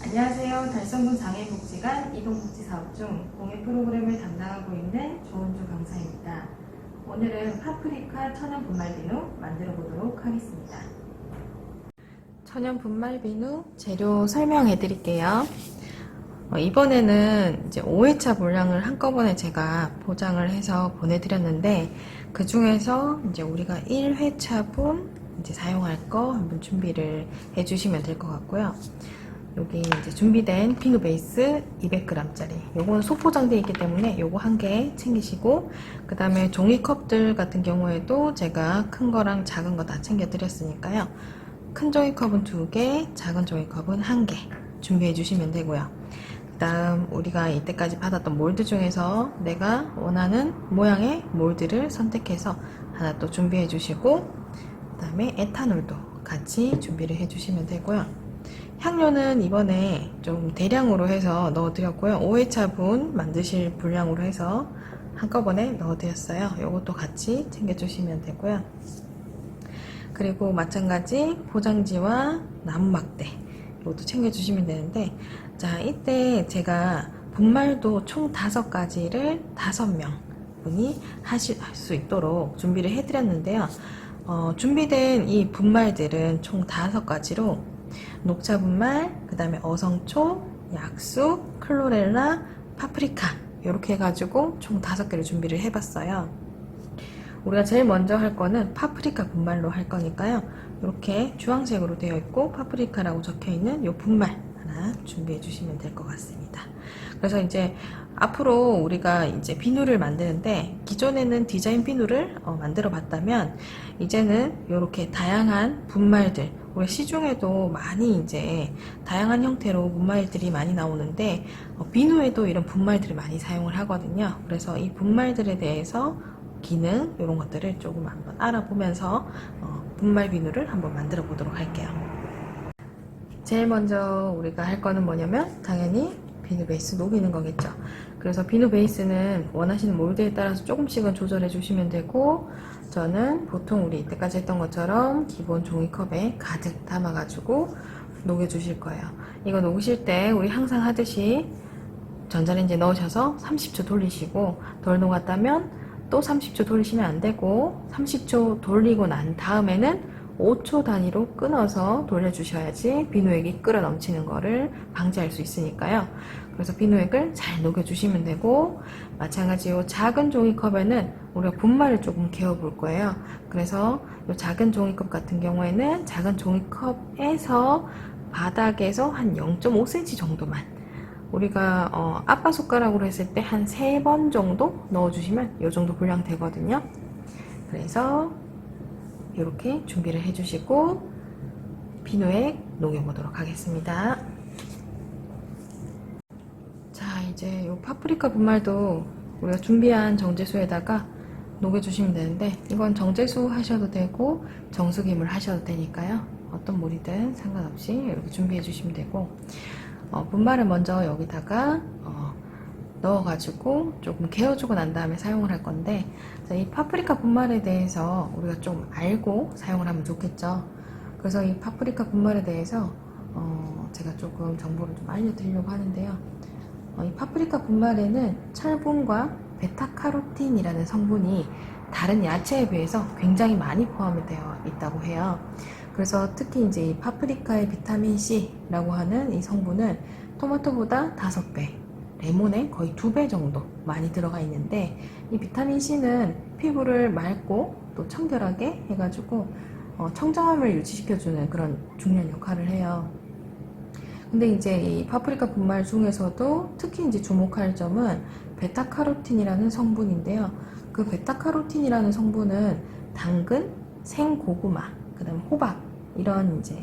안녕하세요. 달성군 장애복지관 이동복지사업 중 공예 프로그램을 담당하고 있는 조은주 강사입니다. 오늘은 파프리카 천연 분말 비누 만들어 보도록 하겠습니다. 천연 분말 비누 재료 설명해 드릴게요. 이번에는 이제 5회차 물량을 한꺼번에 제가 포장을 해서 보내드렸는데, 그 중에서 이제 우리가 1회차분 이제 사용할 거 한번 준비를 해주시면 될 것 같고요. 여기 이제 준비된 비누 베이스 200g짜리, 요건 소포장되어 있기 때문에 요거 한 개 챙기시고, 그 다음에 종이컵들 같은 경우에도 제가 큰 거랑 작은 거 다 챙겨 드렸으니까요, 큰 종이컵은 2개, 작은 종이컵은 1개 준비해 주시면 되고요. 그 다음 우리가 이때까지 받았던 몰드 중에서 내가 원하는 모양의 몰드를 선택해서 하나 또 준비해 주시고, 그 다음에 에탄올도 같이 준비를 해 주시면 되고요. 향료는 이번에 좀 대량으로 해서 넣어드렸고요. 5회차분 만드실 분량으로 해서 한꺼번에 넣어드렸어요. 이것도 같이 챙겨주시면 되고요. 그리고 마찬가지 포장지와 나무막대, 이것도 챙겨주시면 되는데, 자, 이때 제가 분말도 총 5가지를 5명 분이 하실 수 있도록 준비를 해드렸는데요. 준비된 이 분말들은 총 5가지로 녹차 분말, 그 다음에 어성초, 약수, 클로렐라, 파프리카, 이렇게 해가지고 총 5개를 준비를 해봤어요. 우리가 제일 먼저 할 거는 파프리카 분말로 할 거니까요, 이렇게 주황색으로 되어 있고 파프리카라고 적혀 있는 이 분말 하나 준비해 주시면 될 것 같습니다. 그래서 이제 앞으로 우리가 이제 비누를 만드는데, 기존에는 디자인 비누를 만들어 봤다면, 이제는 이렇게 다양한 분말들, 우리 시중에도 많이 이제 다양한 형태로 분말들이 많이 나오는데, 비누에도 이런 분말들을 많이 사용을 하거든요. 그래서 이 분말들에 대해서 기능, 이런 것들을 조금 한번 알아보면서 분말 비누를 한번 만들어 보도록 할게요. 제일 먼저 우리가 할 거는 뭐냐면, 당연히 비누 베이스 녹이는 거겠죠. 그래서 비누 베이스는 원하시는 몰드에 따라서 조금씩은 조절해 주시면 되고, 저는 보통 우리 이때까지 했던 것처럼 기본 종이컵에 가득 담아 가지고 녹여 주실 거예요. 이거 녹으실 때 우리 항상 하듯이 전자레인지에 넣으셔서 30초 돌리시고, 덜 녹았다면 또 30초 돌리시면 안 되고, 30초 돌리고 난 다음에는 5초 단위로 끊어서 돌려주셔야지 비누액이 끓어 넘치는 거를 방지할 수 있으니까요. 그래서 비누액을 잘 녹여주시면 되고, 마찬가지로 작은 종이컵에는 우리가 분말을 조금 개어 볼 거예요. 그래서 이 작은 종이컵 같은 경우에는 작은 종이컵에서 바닥에서 한 0.5cm 정도만, 우리가 아빠 숟가락으로 했을 때 한 3번 정도 넣어주시면 이 정도 분량 되거든요. 그래서 이렇게 준비를 해주시고 비누액 녹여보도록 하겠습니다. 자, 이제 이 파프리카 분말도 우리가 준비한 정제수에다가 녹여주시면 되는데, 이건 정제수 하셔도 되고 정수기물 하셔도 되니까요, 어떤 물이든 상관없이 이렇게 준비해 주시면 되고, 분말을 먼저 여기다가 넣어가지고 조금 개어주고 난 다음에 사용을 할 건데, 이 파프리카 분말에 대해서 우리가 좀 알고 사용을 하면 좋겠죠. 그래서 이 파프리카 분말에 대해서 제가 조금 정보를 좀 알려드리려고 하는데요. 이 파프리카 분말에는 철분과 베타카로틴이라는 성분이 다른 야채에 비해서 굉장히 많이 포함이 되어 있다고 해요. 그래서 특히 이제 이 파프리카의 비타민 C라고 하는 이 성분은 토마토보다 5배, 레몬에 거의 2배 정도 많이 들어가 있는데, 이 비타민 C는 피부를 맑고 또 청결하게 해가지고 청정함을 유지시켜주는 그런 중요한 역할을 해요. 근데 이제 이 파프리카 분말 중에서도 특히 이제 주목할 점은 베타카로틴이라는 성분인데요. 그 베타카로틴이라는 성분은 당근, 생고구마, 그 다음 호박, 이런 이제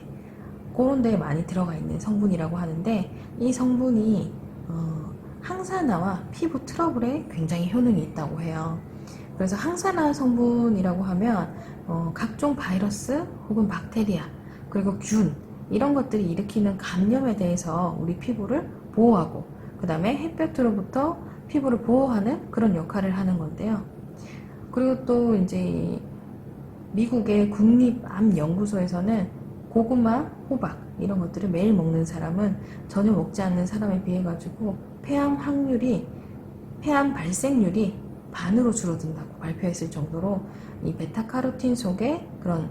그런 데에 많이 들어가 있는 성분이라고 하는데, 이 성분이 항산화와 피부 트러블에 굉장히 효능이 있다고 해요. 그래서 항산화 성분이라고 하면 각종 바이러스 혹은 박테리아, 그리고 균, 이런 것들이 일으키는 감염에 대해서 우리 피부를 보호하고, 그 다음에 햇볕으로부터 피부를 보호하는 그런 역할을 하는 건데요. 그리고 또 이제 미국의 국립암연구소에서는 고구마, 호박 이런 것들을 매일 먹는 사람은 전혀 먹지 않는 사람에 비해 가지고 폐암 발생률이 반으로 줄어든다고 발표했을 정도로 이 베타카로틴 속에 그런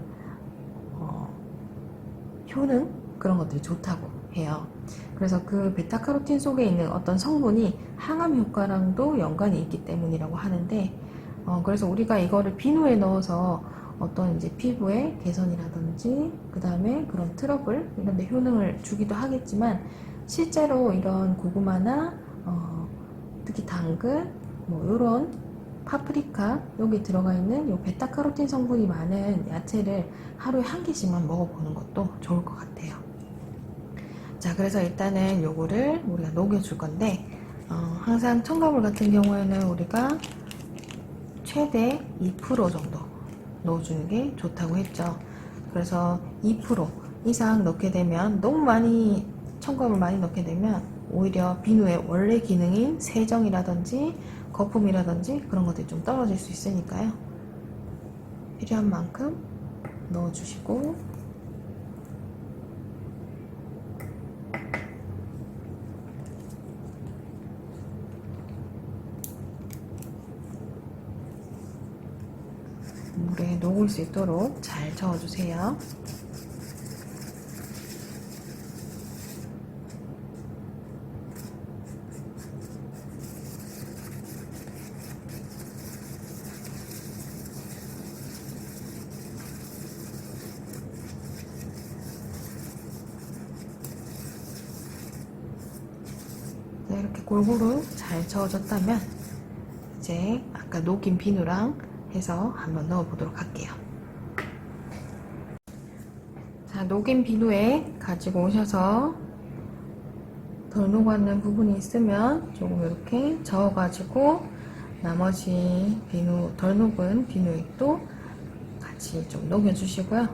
효능 그런 것들이 좋다고 해요. 그래서 그 베타카로틴 속에 있는 어떤 성분이 항암 효과랑도 연관이 있기 때문이라고 하는데, 그래서 우리가 이거를 비누에 넣어서 어떤 이제 피부의 개선이라든지 그 다음에 그런 트러블 이런 데 효능을 주기도 하겠지만, 실제로 이런 고구마나 특히 당근 뭐 요런 파프리카 여기 들어가 있는 요 베타카로틴 성분이 많은 야채를 하루에 한 개씩만 먹어보는 것도 좋을 것 같아요. 자, 그래서 일단은 요거를 우리가 녹여줄 건데, 항상 첨가물 같은 경우에는 우리가 최대 2% 정도 넣어주는 게 좋다고 했죠. 그래서 2% 이상 넣게 되면, 너무 많이 첨가물 많이 넣게 되면 오히려 비누의 원래 기능인 세정이라든지 거품이라든지 그런 것들이 좀 떨어질 수 있으니까요. 필요한 만큼 넣어주시고, 물에 녹을 수 있도록 잘 저어주세요. 네, 이렇게 골고루 잘 저어졌다면 이제 아까 녹인 비누랑 해서 한번 넣어 보도록 할게요. 자, 녹인 비누에 가지고 오셔서 덜 녹았는 부분이 있으면 조금 이렇게 저어 가지고 나머지 비누, 덜 녹은 비누액도 같이 좀 녹여 주시고요.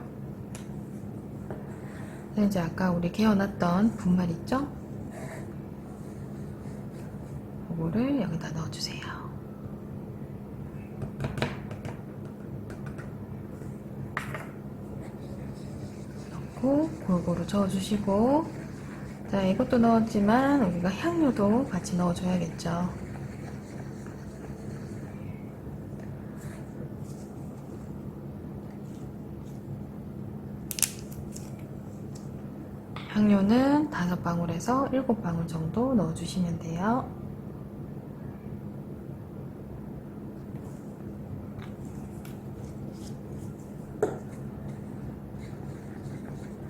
이제 아까 우리 개어놨던 분말 있죠? 그거를 여기다 넣어주세요. 넣고 골고루 저어주시고, 자, 이것도 넣었지만 우리가 향료도 같이 넣어줘야겠죠. 향료는 5방울에서 7방울 정도 넣어주시면 돼요.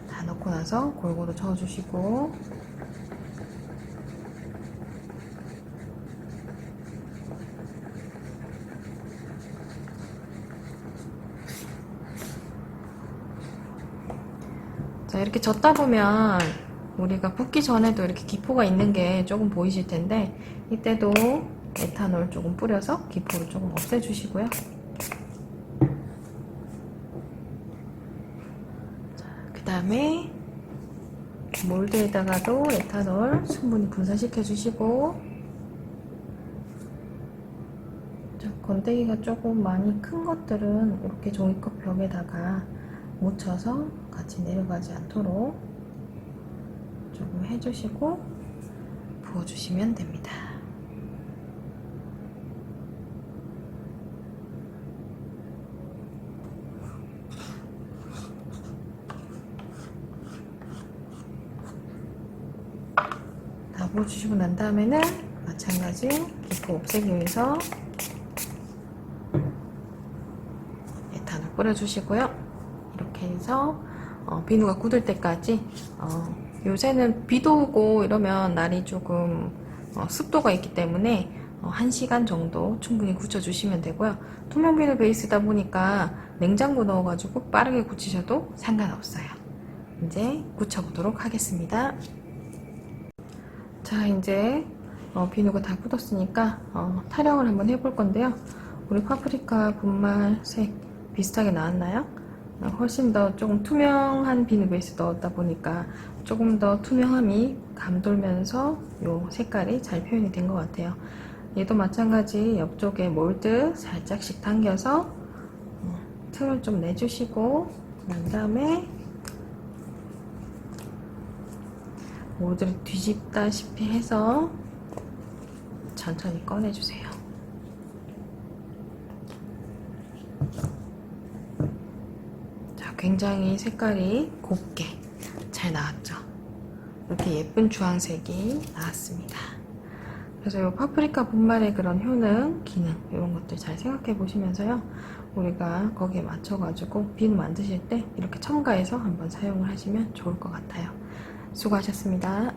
다 넣고 나서 골고루 저어주시고, 자, 이렇게 젓다 보면 우리가 붓기 전에도 이렇게 기포가 있는 게 조금 보이실 텐데, 이때도 에탄올 조금 뿌려서 기포를 조금 없애주시고요. 그 다음에 몰드에다가도 에탄올 충분히 분산시켜 주시고, 건더기가 조금 많이 큰 것들은 이렇게 종이컵 벽에다가 묻혀서 같이 내려가지 않도록 조금 해주시고 부어주시면 됩니다. 다 부어주시고 난 다음에는 마찬가지 기포 없애기 위해서 에탄올 뿌려주시고요. 이렇게 해서 비누가 굳을 때까지, 요새는 비도 오고 이러면 날이 조금 습도가 있기 때문에 1시간 정도 충분히 굳혀주시면 되고요. 투명 비누 베이스다 보니까 냉장고 넣어가지고 빠르게 굳히셔도 상관없어요. 이제 굳혀보도록 하겠습니다. 자, 이제 비누가 다 굳었으니까 타령을 한번 해볼 건데요. 우리 파프리카 분말 색 비슷하게 나왔나요? 훨씬 더 조금 투명한 비누 베이스 넣었다 보니까 조금 더 투명함이 감돌면서 요 색깔이 잘 표현이 된 것 같아요. 얘도 마찬가지 옆쪽에 몰드 살짝씩 당겨서 틈을 좀 내주시고, 그 다음에 보드를 뒤집다시피 해서 천천히 꺼내주세요. 자, 굉장히 색깔이 곱게 잘 나왔죠? 이렇게 예쁜 주황색이 나왔습니다. 그래서 이 파프리카 분말의 그런 효능, 기능 이런 것들 잘 생각해 보시면서요. 우리가 거기에 맞춰가지고 비누 만드실 때 이렇게 첨가해서 한번 사용을 하시면 좋을 것 같아요. 수고하셨습니다.